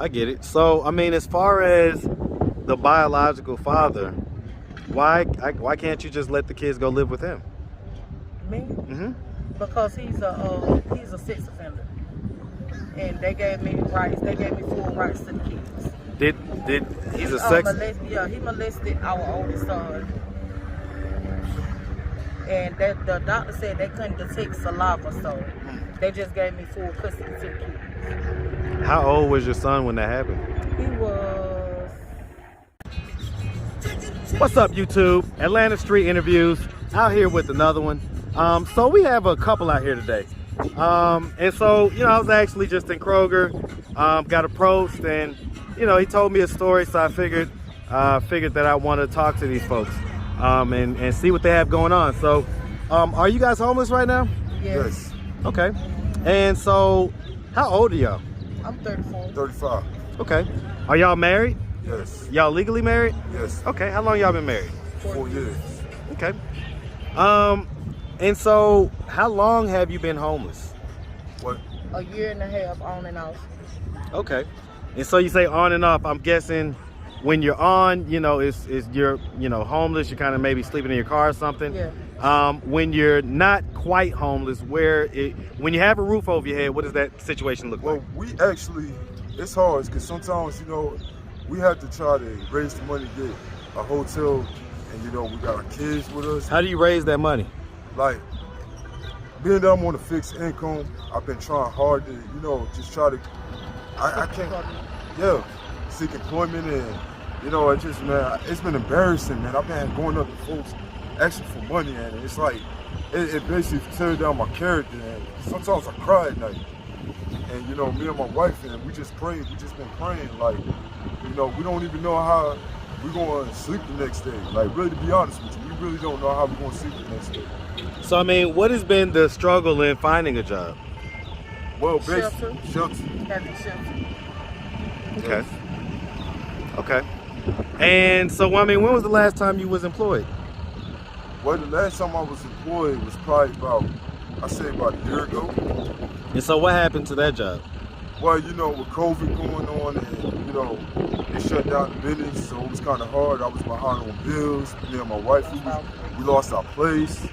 I get it. So, I mean, as far as the biological father, why can't you just let the kids go live with him? Me? Mm-hmm. Because he's a sex offender, and they gave me rights. They gave me full rights to the kids. Did he's a sex? He molested our oldest son, and the doctor said they couldn't detect saliva, so they just gave me full custody to the kids. How old was your son when that happened? He was. What's up, YouTube? Atlanta Street Interviews, out here with another one. So we have a couple out here today. And so, I was actually just in Kroger, got approached, and, he told me a story, so I figured that I want to talk to these folks, and see what they have going on. So, are you guys homeless right now? Yes. Okay. And so, how old are y'all? I'm 34. 35. Okay. Are y'all married? Yes. Y'all legally married? Yes. Okay. How long y'all been married? 4 years. Okay. And so how long have you been homeless? What? A year and a half, on and off. Okay. And so you say on and off. I'm guessing when you're on, is you're, homeless, you're kind of maybe sleeping in your car or something. Yeah. When you're not quite homeless, when you have a roof over your head, what does that situation look like? Well, we actually, it's hard because sometimes, we have to try to raise the money to get a hotel, and, we got our kids with us. How do you raise that money? Like, being that I'm on a fixed income, I've been trying hard to, just try to, I can't, seek employment, and, it just, man, it's been embarrassing, man. I've been going up to folks asking for money, and it's like, it basically tears down my character, and sometimes I cry at night. And, me and my wife, and we just been praying, like, we don't even know how we're going to sleep the next day. Like, really, to be honest with you, we really don't know how we're going to sleep the next day. So, I mean, what has been the struggle in finding a job? Well, Shelter. Shelter. Having shelter. Okay. And so, I mean, when was the last time you was employed? Well, the last time I was employed was probably about a year ago. And so what happened to that job? Well, with COVID going on, and, it shut down the business, so it was kind of hard. I was behind on bills. Me and my wife, we lost our place.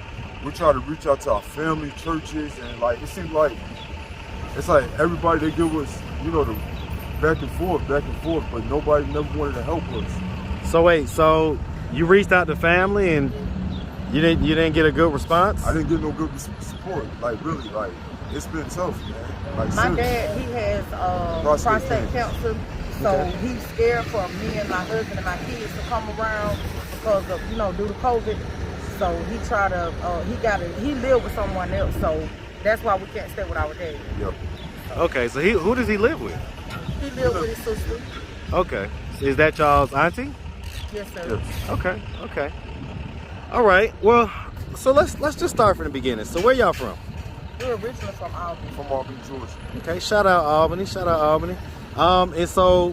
We tried to reach out to our family, churches, and, like, it seemed like, it's like everybody, they give us, the back and forth, but nobody never wanted to help us. So wait, so you reached out to family and you didn't get a good response? I didn't get no good support. Like, really, like, it's been tough, man. Like, My dad, he has prostate cancer, so he's scared for me and my husband and my kids to come around because of, due to COVID. So he lived with someone else, so that's why we can't stay with our dad. Yep. Okay, so who does he live with? He lived with his sister. Okay. Is that y'all's auntie? Yes, sir. Yes. Okay. All right. Well, so let's just start from the beginning. So where y'all from? We're originally from Albany. From Albany, Georgia. Okay, shout out Albany. And so,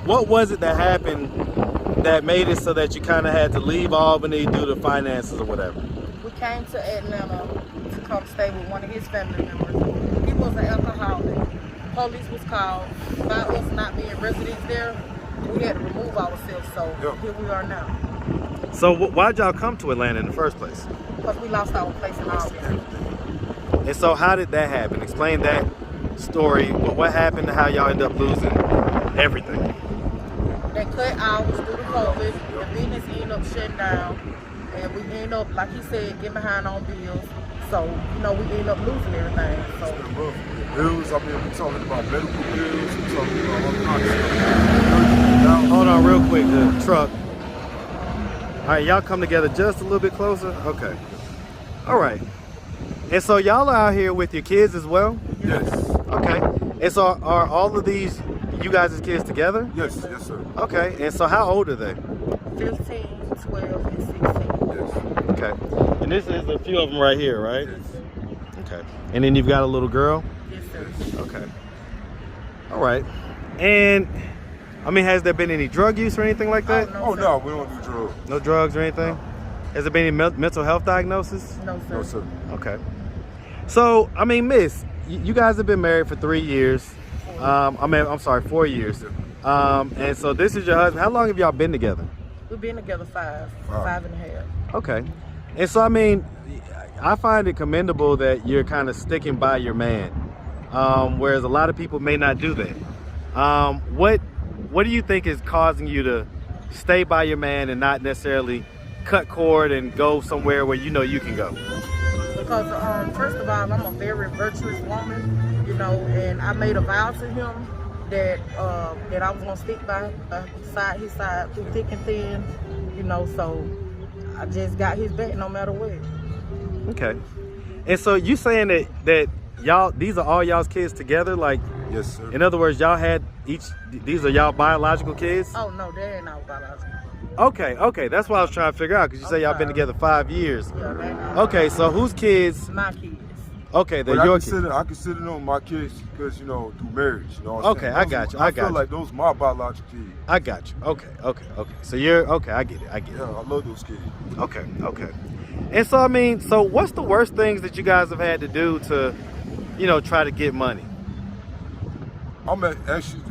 what was it that happened that made it so that you kind of had to leave Albany due to finances or whatever? We came to Atlanta to come stay with one of his family members. He was an alcoholic. Police was called. By us not being residents there, we had to remove ourselves, so Here we are now. So why'd y'all come to Atlanta in the first place? Because we lost our place in Albany. And so how did that happen? Explain that story. What happened to how y'all ended up losing everything? They cut hours due to COVID. The business ended up shutting down. And we ended up, like he said, getting behind on bills. So, we ended up losing everything. So. It's been rough. Bills, we're talking about medical bills, we're talking about all kinds of stuff. Hold on real quick, the truck. All right, y'all come together just a little bit closer. Okay. All right. And so y'all are out here with your kids as well? Yes. Okay. And so are all of these you guys' kids together? Yes, sir. Okay. And so how old are they? 15, 12, and 16. Yes. Okay. And this is a few of them right here, right? Yes. Okay. And then you've got a little girl? Yes, sir. Okay. All right. And has there been any drug use or anything like that? Oh, no, we don't do drugs. No drugs or anything? No. Has there been any mental health diagnosis? No, sir. No, sir. Okay. So, miss, you guys have been married for 3 years. I'm sorry, 4 years. And so this is your husband. How long have y'all been together? We've been together five and a half. Okay. And so, I mean, I find it commendable that you're kind of sticking by your man, whereas a lot of people may not do that. What do you think is causing you to stay by your man and not necessarily cut cord and go somewhere where you know you can go? Because first of all, I'm a very virtuous woman, you know, and I made a vow to him that I was gonna stick by his side through thick and thin, you know. So I just got his back no matter what. Okay. And so you saying that y'all, these are all y'all's kids together, like? Yes, sir. In other words, y'all had these are y'all biological kids? Oh no, they ain't our biological. Okay, that's what I was trying to figure out, because you say y'all been together 5 years. Yeah, they ain't Okay, so whose kids? my kids. Okay, they're But your I consider them my kids because, you know, through marriage. You know what I'm Okay, saying? I got you. I feel like those my biological kids. I got you. Okay. So you're okay. I get it. Yeah, I love those kids. Okay. And so, I mean, so what's the worst things that you guys have had to do to, you know, try to get money? I'm actually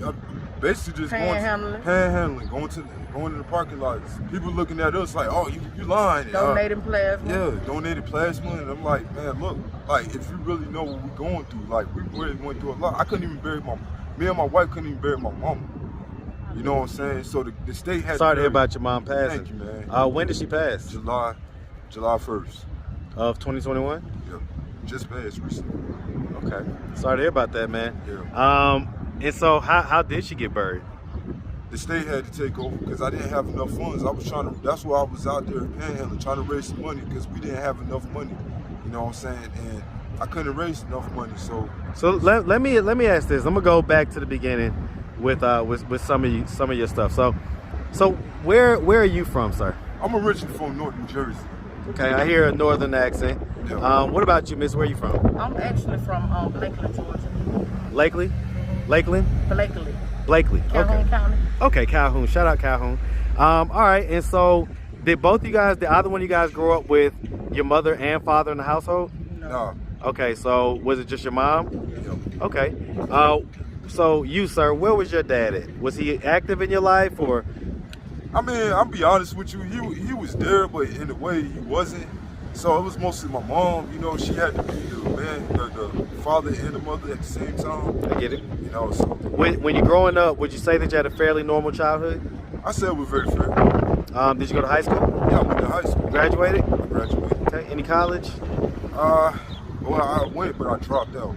basically just panhandling, going to the parking lots. People looking at us like, oh, you lying. Donating plasma. Yeah, donated plasma, and I'm like, man, look, like if you really know what we're going through, like we really went through a lot. I couldn't even bury me and my wife couldn't even bury my mama. You know what I'm saying? So the state had. Sorry to hear about your mom passing. Thank you, man. When did she pass? July 1st. Of 2021? Yeah, just passed recently. Okay. Sorry to hear about that, man. Yeah. And so how did she get buried? The state had to take over because I didn't have enough funds. I was trying to, that's why I was out there panhandling, trying to raise some money because we didn't have enough money. You know what I'm saying? And I couldn't raise enough money, so. So let me ask this. I'm gonna go back to the beginning with some of your stuff. So where are you from, sir? I'm originally from North New Jersey. Okay, I hear a northern accent. Yeah. What about you, miss? Where are you from? I'm actually from Lakeland, Georgia. Lakeland? Lakeland? Blakely. Calhoun County. Okay, Calhoun. Shout out Calhoun. All right, and so did either one of you guys grow up with your mother and father in the household? No. Okay, so was it just your mom? Yeah. Okay. So you, sir, where was your dad at? Was he active in your life, or? I mean, I'll be honest with you, he was there, but in a way he wasn't. So it was mostly my mom, you know, she had to be the father and the mother at the same time. I get it. You know, so. When you're growing up, would you say that you had a fairly normal childhood? I said we're very fair. Did you go to high school? Yeah, I went to high school. Graduated? I graduated. Okay, any college? Well, I went, but I dropped out.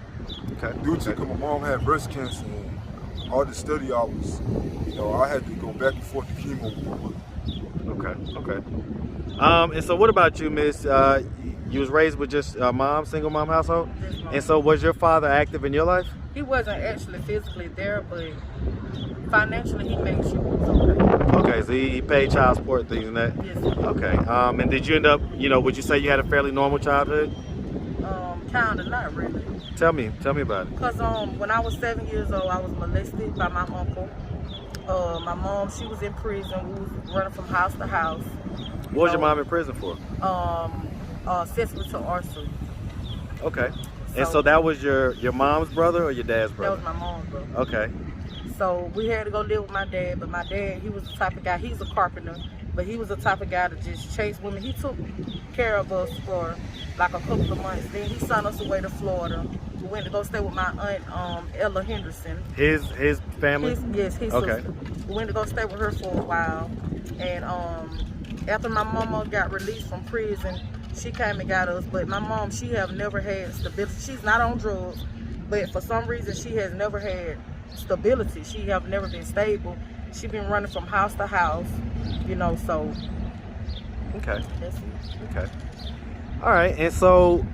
Okay. Due to my mom had breast cancer and all the study hours, you know, I had to go back and forth to chemo with my mother. Okay. And so what about you, miss? You was raised with just single mom household? Yes, mom. And so was your father active in your life? He wasn't actually physically there, but financially he made sure it was okay. Okay, so he paid child support things and that? Yes, sir. Okay. And did you end up, would you say you had a fairly normal childhood? Kinda, not really. Tell me about it. Because when I was 7 years old, I was molested by my uncle. My mom, she was in prison. We was running from house to house. What was your mom in prison for? Accessory to arson. Okay. And so that was your mom's brother or your dad's brother? That was my mom's brother. Okay. So we had to go live with my dad, but my dad, he was the type of guy, he's a carpenter, but he was the type of guy to just chase women. He took care of us for like a couple of months. Then he sent us away to Florida. We went to go stay with my aunt, Ella Henderson. His family? His okay. sister. We went to go stay with her for a while. And after my mama got released from prison, she came and got us. But my mom, she have never had stability. She's not on drugs, but for some reason she has never had stability. She have never been stable. She been running from house to house, so. Okay. That's it. Okay. All right. And so,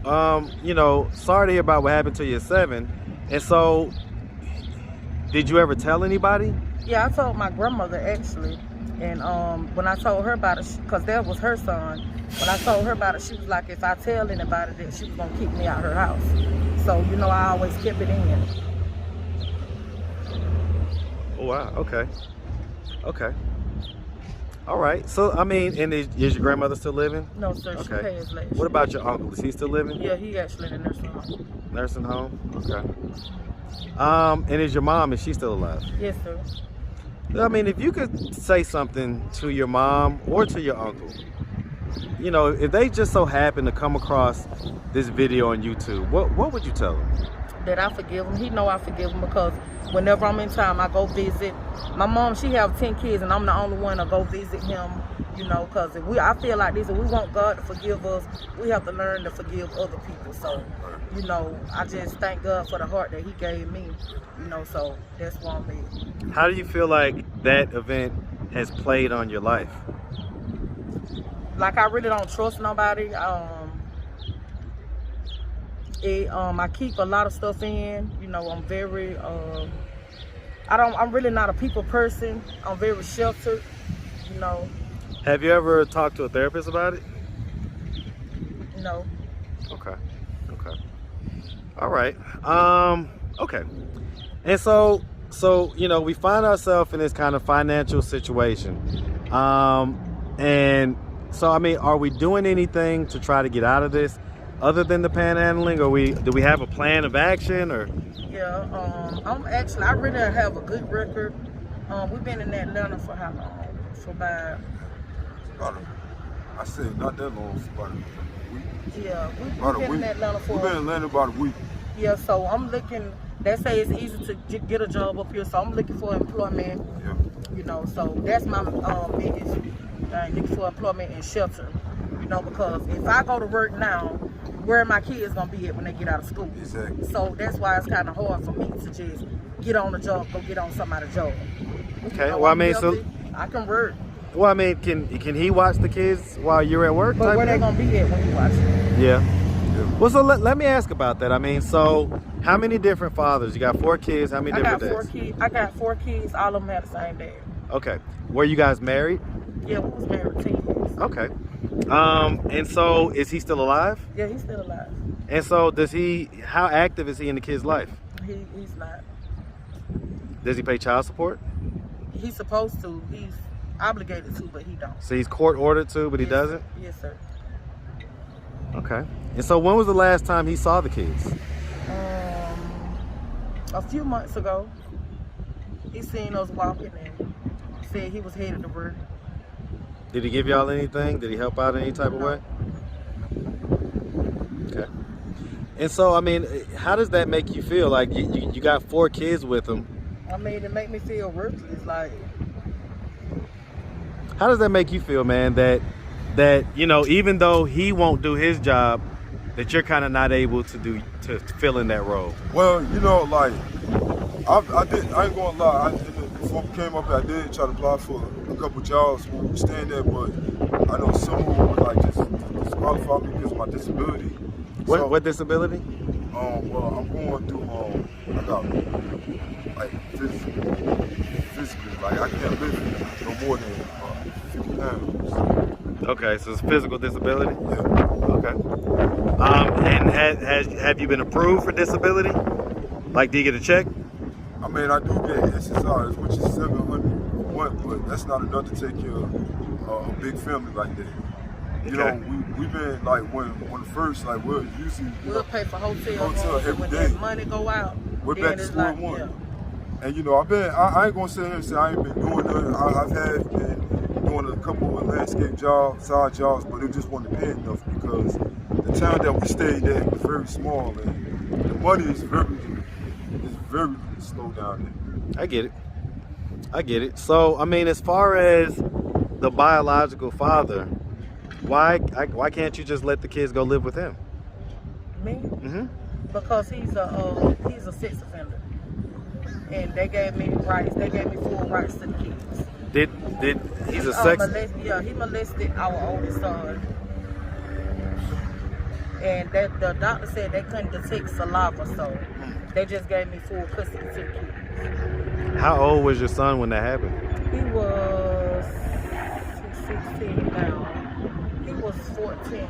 sorry to hear about what happened to your 7. And so, did you ever tell anybody? Yeah, I told my grandmother actually. And when I told her about it, because that was her son, when I told her about it, she was like, if I tell anybody that, she was going to kick me out of her house. So, I always kept it in. Oh, wow. Okay. All right. So, I mean, and is your grandmother still living? No, sir. She Okay. passed last What year. about your uncle? Is he still living? Yeah, he actually in a nursing home. Nursing home? Okay. And is your mom, is she still alive? Yes, sir. I mean, if you could say something to your mom or to your uncle, you know, if they just so happen to come across this video on YouTube, what would you tell them? That I forgive him. He know I forgive him because whenever I'm in town, I go visit. My mom, she have 10 kids, and I'm the only one to go visit him. You know, because I feel like this, if we want God to forgive us, we have to learn to forgive other people. So, you know, I just thank God for the heart that he gave me. You know, so that's why I'm here. How do you feel like that event has played on your life? Like, I really don't trust nobody. I keep a lot of stuff in. You know, I'm very, I'm really not a people person. I'm very sheltered, you know. Have you ever talked to a therapist about it? No. Okay. All right. Okay. And so, you know, we find ourselves in this kind of financial situation. And so, I mean, are we doing anything to try to get out of this other than the panhandling? Or do we have a plan of action or? Yeah, I really have a good record. We've been in Atlanta for how long? For about, I said not that long, about a week. Yeah, we've been in Atlanta for. We've been in Atlanta about a week. Yeah, so I'm looking. They say it's easy to get a job up here, so I'm looking for employment. Yeah. You know, so that's my biggest thing, looking for employment and shelter. You know, because if I go to work now, where are my kids gonna be at when they get out of school? Exactly. So that's why it's kind of hard for me to just get on the job, go get on somebody's job. Okay. You know, well, I I'm mean, healthy, I can work. Well, I mean, can he watch the kids while you're at work? But where they gonna be at when you watch it? Yeah. Well, so let me ask about that. I mean, so how many different fathers? You got 4 kids. How many different dads? I got 4 kids. All of them have the same dad. Okay. Were you guys married? Yeah, we was married 10 years. Okay. And so is he still alive? Yeah, he's still alive. And so how active is he in the kid's life? He's not. Does he pay child support? He's supposed to. He's obligated to, but he don't. So he's court ordered to, but he Yes, doesn't? Yes, sir. Okay. And so when was the last time he saw the kids? A few months ago, he seen us walking and said he was headed to work. Did he give y'all anything? Did he help out in any type of way? Okay. And so, I mean, how does that make you feel? Like you got 4 kids with him. I mean, it make me feel worthless. Like, how does that make you feel, man? That you know, even though he won't do his job, that you're kind of not able to fill in that role. Well, you know, like I ain't gonna lie. Before we came up here, I did try to apply for a couple jobs where we were staying there, but I know some of them would like just disqualify me because of my disability. What disability? Well, I'm going through I got like physically, like I can't lift no more than 50 pounds. Okay, so it's physical disability? Yeah. Okay. And have you been approved for disability? Like, do you get a check? I mean, I do get SSRs, which is $700 a month, but that's not enough to take care of a big family like that. You know, we've been like when first like we'll pay for hotel every when day. that money go out. We're back to square one. Yeah. And you know, I ain't gonna sit here and say I ain't been doing nothing. I've been doing a couple of landscape jobs, side jobs, but it just wasn't paying enough because the town that we stayed at was very small and the money is very slow down there. I get it. So, I mean, as far as the biological father, why can't you just let the kids go live with him? Me? Mm-hmm. Because he's a sex offender, and they gave me rights. They gave me full rights to the kids. Did he's a sex? He molested our oldest son, and the doctor said they couldn't detect saliva, so they just gave me full custody to the kids. How old was your son when that happened? He was 16 now. He was 14.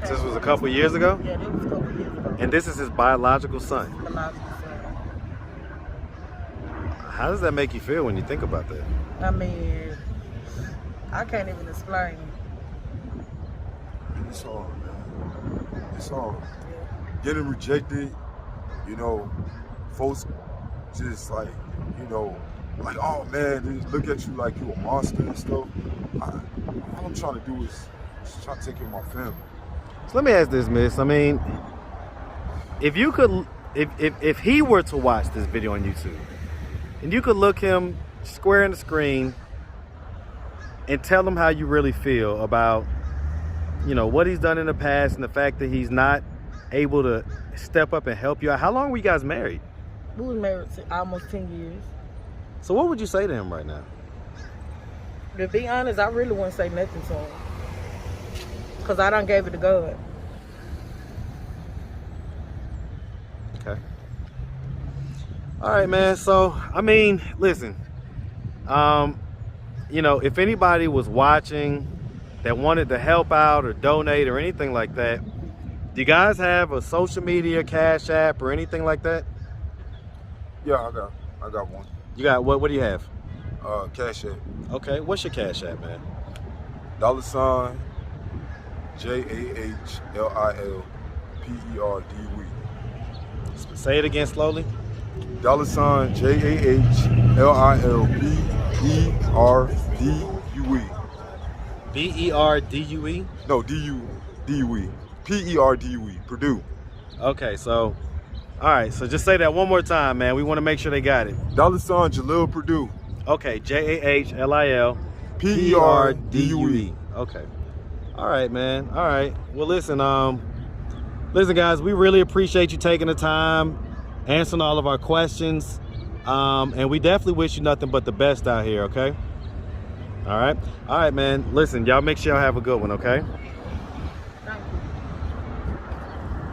This was a couple years ago? Yeah, that was a couple years ago. And this is his biological son? Biological son. How does that make you feel when you think about that? I mean, I can't even explain. It's hard, man. It's hard. Getting rejected, you know, folks just like, you know, like, oh man, they just look at you like you a monster and stuff. All I'm trying to do is just try to take care of my family. So let me ask this, miss. I mean, if you could, if he were to watch this video on YouTube, and you could look him square in the screen and tell him how you really feel about, you know, what he's done in the past and the fact that he's not able to step up and help you out. How long were you guys married? We was married almost 10 years. So what would you say to him right now? To be honest, I really wouldn't say nothing to him. Because I done gave it to God. Okay. All right, man. So, I mean, listen. You know, if anybody was watching that wanted to help out or donate or anything like that, do you guys have a social media, Cash App, or anything like that? Yeah, I got one. You got what? What do you have? Cash App. Okay. What's your Cash App, man? $ jahlilperdue. Say it again slowly. $jahlilperdue. B-E-R-D-U-E? No, D-U-E. P-E-R-D-U-E. Purdue. Okay, so, all right, so just say that one more time, man. We want to make sure they got it. $jahlilperdue. Okay, Jahlil P-E-R-D-U-E. Okay. All right, man. All right. Well, listen, guys, we really appreciate you taking the time, answering all of our questions. And we definitely wish you nothing but the best out here, okay? All right. All right, man. Listen, y'all make sure y'all have a good one, okay?